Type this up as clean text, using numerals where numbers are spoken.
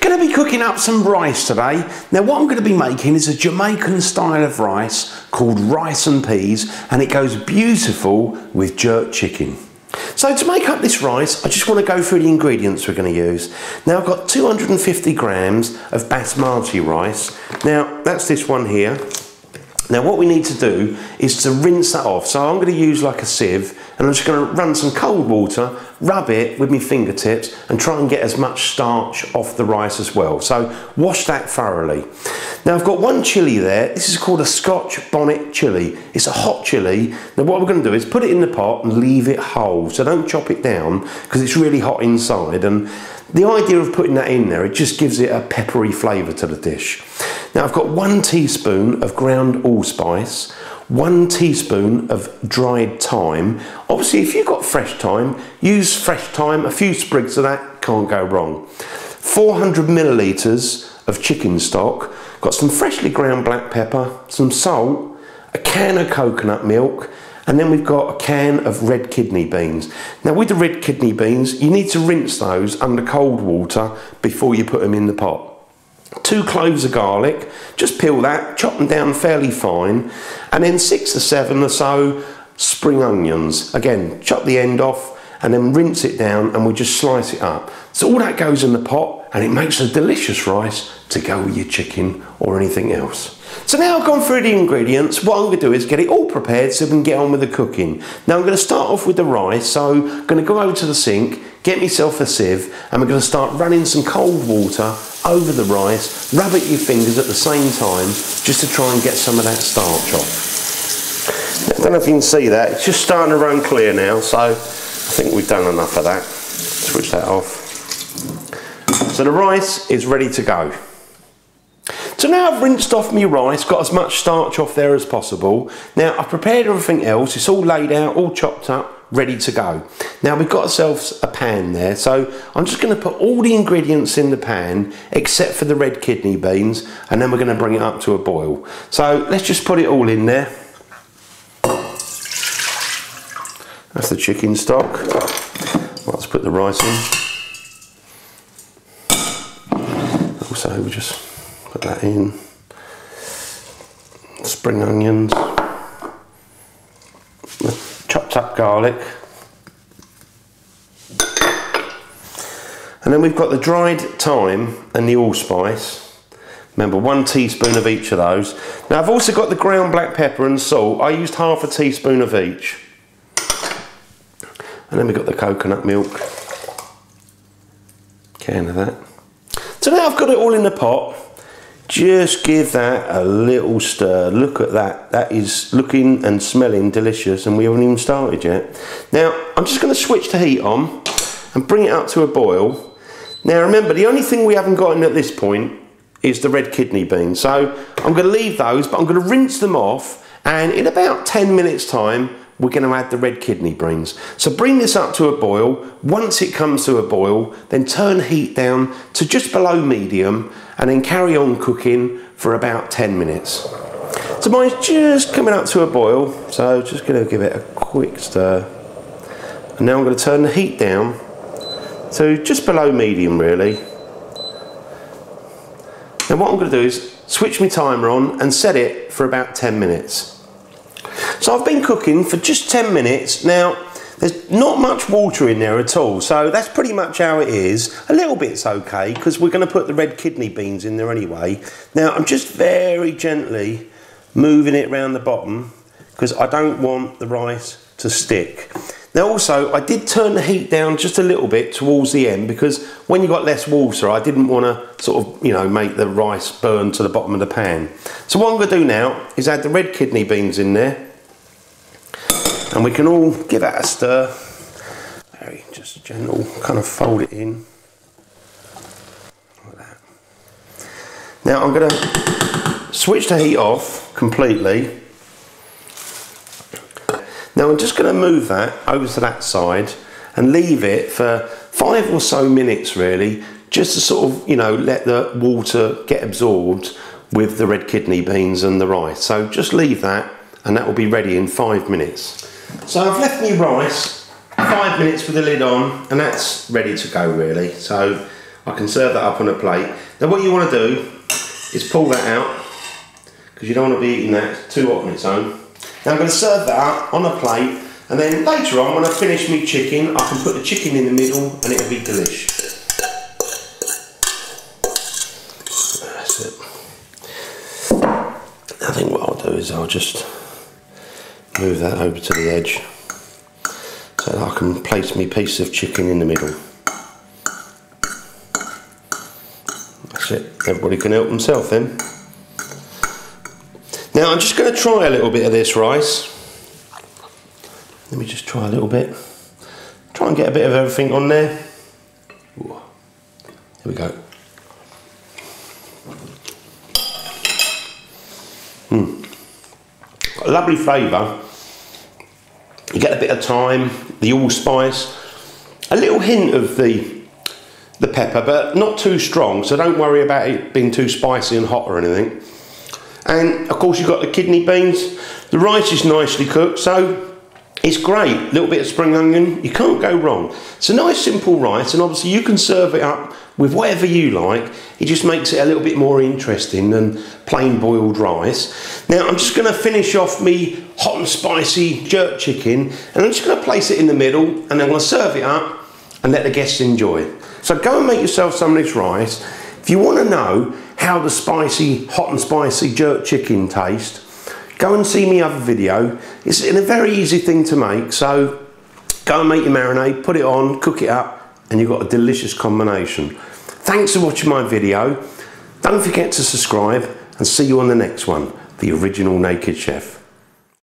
Going to be cooking up some rice today. Now what I'm going to be making is a Jamaican style of rice called rice and peas, and it goes beautiful with jerk chicken. So to make up this rice, I just want to go through the ingredients we're going to use. Now I've got 250 grams of basmati rice. Now that's this one here. Now what we need to do is to rinse that off. So I'm going to use like a sieve, and I'm just going to run some cold water, rub it with my fingertips and try and get as much starch off the rice as well. So wash that thoroughly. Now I've got one chilli there. This is called a Scotch bonnet chilli. It's a hot chilli. Now what we're going to do is put it in the pot and leave it whole. So don't chop it down because it's really hot inside. And the idea of putting that in there, it just gives it a peppery flavour to the dish. Now I've got 1 teaspoon of ground allspice, 1 teaspoon of dried thyme. Obviously if you've got fresh thyme, use fresh thyme, a few sprigs of that, can't go wrong. 400 millilitres of chicken stock, got some freshly ground black pepper, some salt, a can of coconut milk, and then we've got a can of red kidney beans. Now with the red kidney beans, you need to rinse those under cold water before you put them in the pot. 2 cloves of garlic, just peel that, chop them down fairly fine, and then 6 or 7 or so spring onions. Again, chop the end off and then rinse it down, and we'll just slice it up. So all that goes in the pot and it makes a delicious rice to go with your chicken or anything else. So now I've gone through the ingredients, what I'm going to do is get it all prepared so we can get on with the cooking. Now I'm going to start off with the rice, so I'm going to go over to the sink, get myself a sieve, and we're going to start running some cold water over the rice, rub it with your fingers at the same time, just to try and get some of that starch off. I don't know if you can see that, it's just starting to run clear now, so I think we've done enough of that. Switch that off. So the rice is ready to go. So now I've rinsed off my rice, got as much starch off there as possible. Now I've prepared everything else, it's all laid out, all chopped up, ready to go. Now we've got ourselves a pan there, so I'm just going to put all the ingredients in the pan except for the red kidney beans, and then we're going to bring it up to a boil. So let's just put it all in there. That's the chicken stock. Let's put the rice in. Also we'll just put that in. Spring onions, chopped up garlic, and then we've got the dried thyme and the allspice. Remember, 1 teaspoon of each of those. Now I've also got the ground black pepper and salt. I used ½ a teaspoon of each. And then we've got the coconut milk, can of that. So now I've got it all in the pot. Just give that a little stir. Look at that. That is looking and smelling delicious, and we haven't even started yet. Now I'm just going to switch the heat on and bring it up to a boil. Now remember, the only thing we haven't got in at this point is the red kidney beans. So I'm going to leave those, but I'm going to rinse them off, and in about 10 minutes time we're going to add the red kidney beans. So bring this up to a boil. Once it comes to a boil, then turn heat down to just below medium, and then carry on cooking for about 10 minutes. So mine's just coming up to a boil, so just going to give it a quick stir. And now I'm going to turn the heat down to just below medium really. Now what I'm going to do is switch my timer on and set it for about 10 minutes. So I've been cooking for just 10 minutes. Now there's not much water in there at all, so that's pretty much how it is. A little bit's okay because we're going to put the red kidney beans in there anyway. Now I'm just very gently moving it around the bottom because I don't want the rice to stick. Now also I did turn the heat down just a little bit towards the end because when you got less water I didn't want to sort of, you know, make the rice burn to the bottom of the pan. So what I'm going to do now is add the red kidney beans in there, and we can all give that a stir. Very just gentle, kind of fold it in like that. Now I'm going to switch the heat off completely. Now I'm just going to move that over to that side and leave it for 5 or so minutes really, just to sort of, you know, let the water get absorbed with the red kidney beans and the rice. So just leave that and that will be ready in 5 minutes. So I've left my rice 5 minutes with the lid on, and that's ready to go really. So I can serve that up on a plate. Now what you want to do is pull that out, because you don't want to be eating that, it's too hot on its own. Now I'm going to serve that up on a plate, and then later on when I finish my chicken, I can put the chicken in the middle and it'll be delish. That's it. I think what I'll do is I'll just move that over to the edge so that I can place my piece of chicken in the middle. That's it. Everybody can help themselves then. Now I'm just going to try a little bit of this rice. Let me just try a little bit. Try and get a bit of everything on there. Ooh. Here we go. Got a lovely flavour. You get a bit of thyme, the allspice, a little hint of the pepper, but not too strong, so don't worry about it being too spicy and hot or anything. And of course you've got the kidney beans. The rice is nicely cooked, so it's great. A little bit of spring onion, you can't go wrong. It's a nice simple rice, and obviously you can serve it up with whatever you like. It just makes it a little bit more interesting than plain boiled rice. Now I'm just going to finish off me hot and spicy jerk chicken, and I'm just going to place it in the middle, and I'm going to serve it up and let the guests enjoy. So go and make yourself some of this rice. If you want to know how the spicy, hot and spicy jerk chicken tastes, go and see my other video. It's a very easy thing to make, so go and make your marinade, put it on, cook it up, and you've got a delicious combination. Thanks for watching my video. Don't forget to subscribe, and see you on the next one, The Original Naked Chef.